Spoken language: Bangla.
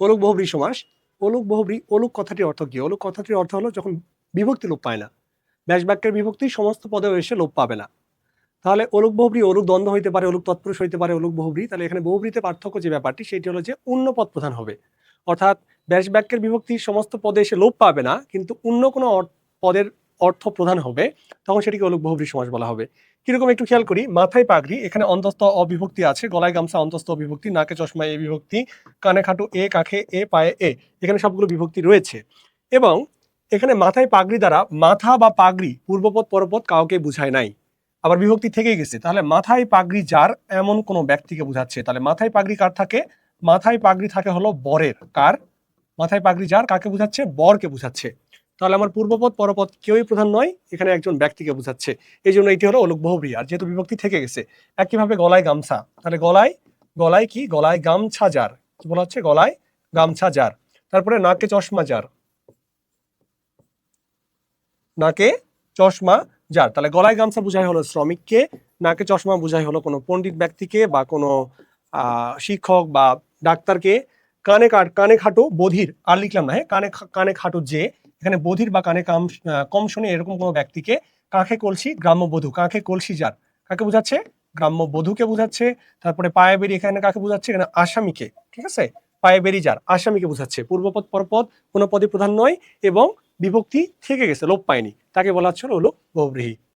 অলুক বহুব্রী সমাস। অলুক বহুব্রী, অলুক কথাটির অর্থ কি? অলুক কথাটির অর্থ হলো যখন বিভক্তি লোপ পায় না, ব্যাস বাক্যের বিভক্তি সমস্ত পদে এসে লোপ পাবে না। তাহলে অলুক বহুব্রী, অলুক দ্বন্দ্ব হইতে পারে, অলুক তৎপুরুষ হইতে পারে, অলুক বহুব্রী। তাহলে এখানে বহুব্রীতে পার্থক্য যে ব্যাপারটি সেটি হলো যে অন্য পদ প্রধান হবে, অর্থাৎ ব্যাস বাক্যের বিভক্তি সমস্ত পদে এসে লোপ পাবে না, কিন্তু অন্য কোনো পদের অর্থ প্রধান হবে, তখন সেটিকে অলুক বহুব্রী সমাস বলা হবে। কিরকম একটু খেয়াল করি। মাথায় পাগড়ি, এখানে অন্তস্থ অবিভক্তি আছে, গলায় গামছা অন্তস্থ অবিভক্তি, নাকে চশমা এ বিভক্তি, কানে খাটু এ, কাখে এ, পায়ে এ, এখানে সবগুলো বিভক্তি রয়েছে। এবং এখানে মাথায় পাগড়ি দ্বারা মাথা বা পাগড়ি পূর্বপদ পরপদ কাউকে বুঝায় নাই, আবার বিভক্তি থেকেই গেছে। তাহলে মাথায় পাগড়ি যার এমন কোন ব্যক্তিকে বোঝাচ্ছে। তাহলে মাথায় পাগড়ি কার থাকে? মাথায় পাগড়ি থাকে হলো বরের। কার? মাথায় পাগড়ি যার কাকে বোঝাচ্ছে? বরকে বোঝাচ্ছে। তাহলে আমার পূর্বপদ পরপদ কেউই প্রধান নয়, এখানে একজন ব্যক্তিকে বোঝাচ্ছে। এই জন্য এটি হলো অলুক বহুব্রী, আর যেহেতু বিভক্তি থেকে গেছে। একইভাবে গলায় গামছা, তাহলে গলায়, গলায় কি? গলায় গামছা যার, কি বলা হচ্ছে? গলায় গামছা যার। তারপরে নাকে চশমা যার, নাকে চশমা যার। তাহলে গলায় গামছা বুঝাই হলো শ্রমিককে, নাকে চশমা বুঝাই হলো কোনো পণ্ডিত ব্যক্তিকে বা কোনো শিক্ষক বা ডাক্তারকে। কানে খাটো বধির, আর লিখলাম না, হ্যাঁ, কানে খাটো যে, এখানে বধির বা কানে কম শোনে এরকম কোনো ব্যক্তিকে। কাঁখে কলসি গ্রাম্যবধূ, কাঁখে কলসি যার, কাকে বোঝাচ্ছে? গ্রাম্যবধূকে বোঝাচ্ছে। তারপরে পায়ে বেরি, এখানে কাকে বোঝাচ্ছে? এখানে আসামিকে। ঠিক আছে, পায়ে বেরি যার, আসামিকে বোঝাচ্ছে। পূর্বপদ পরপদ কোনো পদে প্রধান নয় এবং বিভক্তি থেকে গেছে, লোপ পায়নি, তাকে বলা হচ্ছে হলো বহুব্রীহি।